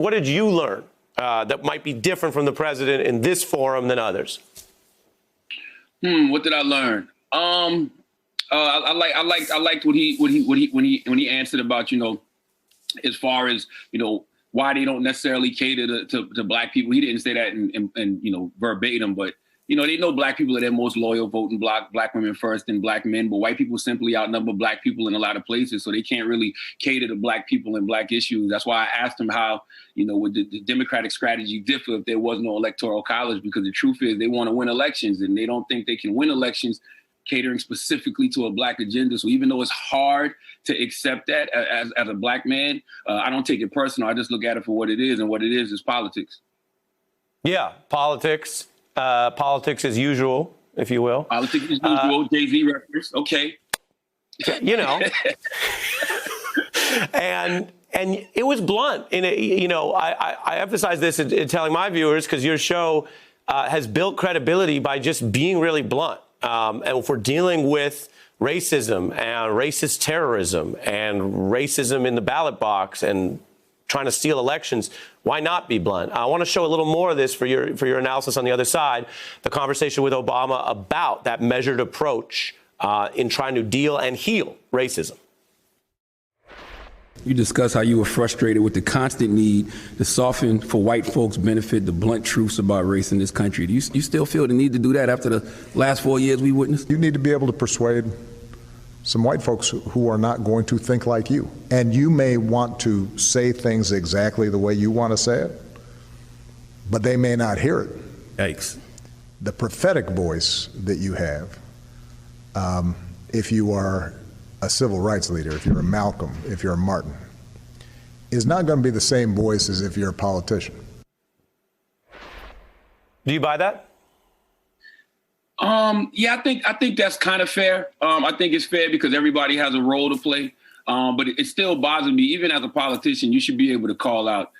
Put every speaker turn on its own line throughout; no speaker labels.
What did you learn that might be different from the president in this forum than others?
What did I learn? I liked what he answered about, as far as, why they don't necessarily cater to black people. He didn't say that in verbatim, but they know black people are their most loyal voting bloc, black women first and black men, but white people simply outnumber black people in a lot of places. So they can't really cater to black people and black issues. That's why I asked him how, would the Democratic strategy differ if there was no electoral college? Because the truth is they want to win elections and they don't think they can win elections catering specifically to a black agenda. So even though it's hard to accept that as a black man, I don't take it personal. I just look at it for what it is, and what it is politics.
Yeah, politics. Politics as usual, if you will.
Politics as usual, Jay-Z reference, okay.
And it was blunt. I emphasize this in telling my viewers because your show has built credibility by just being really blunt. And if we're dealing with racism and racist terrorism and racism in the ballot box and trying to steal elections, why not be blunt? I want to show a little more of this for your analysis on the other side, the conversation with Obama about that measured approach in trying to deal and heal racism.
You discuss how you were frustrated with the constant need to soften for white folks' benefit the blunt truths about race in this country. Do you still feel the need to do that after the last 4 years we witnessed?
You need to be able to persuade some white folks who are not going to think like you. And you may want to say things exactly the way you want to say it, but they may not hear it.
Yikes.
The prophetic voice that you have, if you are a civil rights leader, if you're a Malcolm, if you're a Martin, is not going to be the same voice as if you're a politician.
Do you buy that?
Yeah, I think that's kind of fair. I think it's fair because everybody has a role to play. But it still bothers me, even as a politician, you should be able to call out,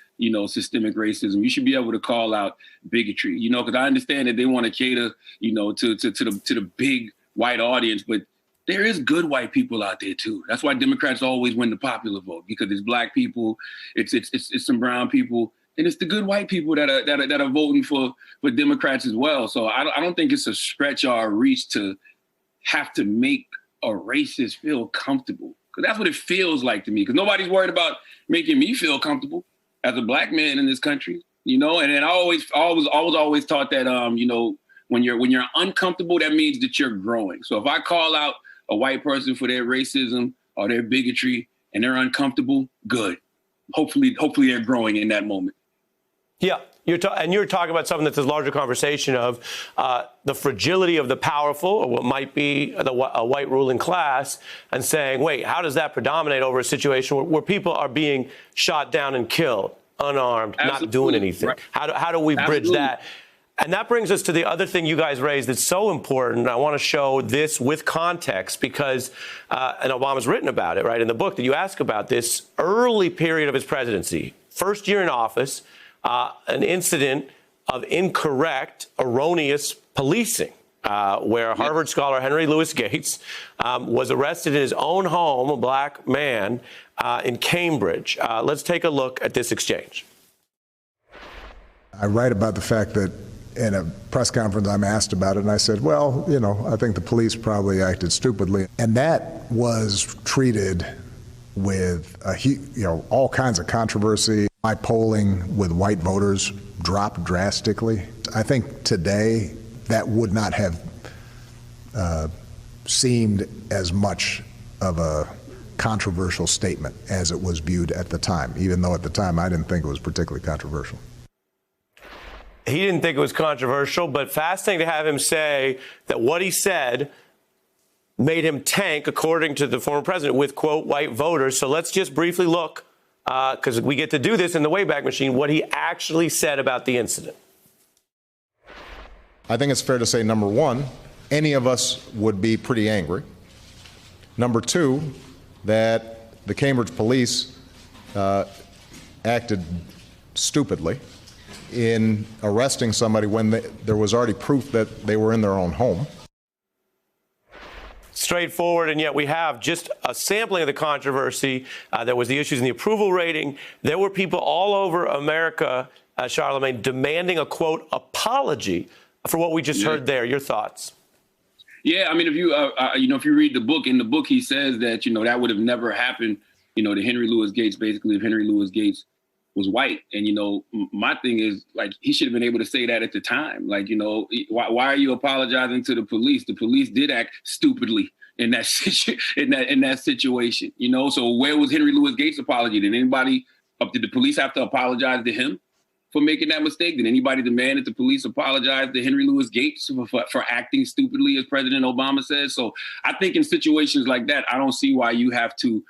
systemic racism. You should be able to call out bigotry, because I understand that they want to cater, to the big white audience, but there is good white people out there too. That's why Democrats always win the popular vote, because it's black people, it's some brown people, and it's the good white people that are voting for Democrats as well. So I don't think it's a stretch or a reach to have to make a racist feel comfortable, because that's what it feels like to me. Because nobody's worried about making me feel comfortable as a black man in this country, And then I always taught that when you're uncomfortable, that means that you're growing. So if I call out a white person for their racism or their bigotry and they're uncomfortable, good. Hopefully they're growing in that moment.
Yeah, you're talking about something that's a larger conversation of the fragility of the powerful, or what might be a white ruling class, and saying, wait, how does that predominate over a situation where people are being shot down and killed, unarmed,
Absolutely.
Not doing anything? Right. How do we bridge
Absolutely.
that? And that brings us to the other thing you guys raised that's so important. I want to show this with context because, and Obama's written about it, right, in the book that you ask about, this early period of his presidency, first year in office, an incident of incorrect, erroneous policing, where Harvard scholar Henry Louis Gates was arrested in his own home, a black man, in Cambridge. Let's take a look at this exchange.
I write about the fact that in a press conference I'm asked about it, and I said, well, I think the police probably acted stupidly. And that was treated with all kinds of controversy. My polling with white voters dropped drastically. I think today that would not have seemed as much of a controversial statement as it was viewed at the time, even though at the time I didn't think it was particularly controversial.
He didn't think it was controversial, but fascinating to have him say that what he said made him tank, according to the former president, with, quote, white voters. So let's just briefly look, because we get to do this in the Wayback Machine, what he actually said about the incident.
I think it's fair to say, number one, any of us would be pretty angry. Number two, that the Cambridge police acted stupidly in arresting somebody when there was already proof that they were in their own home.
It's straightforward, and yet we have just a sampling of the controversy. There was the issues in the approval rating. There were people all over America, Charlemagne, demanding a, quote, apology for what we just heard there. Your thoughts?
Yeah, I mean, if you if you read the book, in the book he says that that would have never happened, to Henry Louis Gates, basically, if Henry Louis Gates was white. And my thing is, like, he should have been able to say that at the time. Like, why are you apologizing to the police? The police did act stupidly in that situation. So where was Henry Louis Gates' apology? Did the police have to apologize to him for making that mistake? Did anybody demand that the police apologize to Henry Louis Gates for acting stupidly, as President Obama says? So I think in situations like that, I don't see why you have to,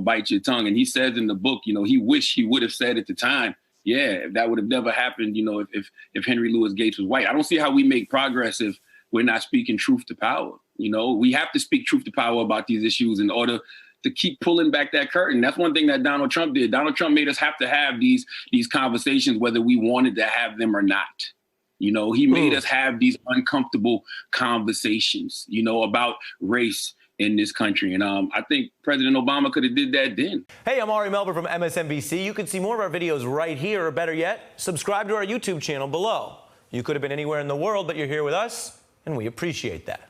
bite your tongue. And he says in the book, he wished he would have said at the time, yeah, that would have never happened, if Henry Louis Gates was white. I don't see how we make progress if we're not speaking truth to power. We have to speak truth to power about these issues in order to keep pulling back that curtain. That's one thing that Donald Trump did. Donald Trump made us have to have these conversations, whether we wanted to have them or not. He made us have these uncomfortable conversations, about race in this country. And I think President Obama could have did that then.
Hey, I'm Ari Melber from MSNBC. You can see more of our videos right here, or better yet, subscribe to our YouTube channel below. You could have been anywhere in the world, but you're here with us, and we appreciate that.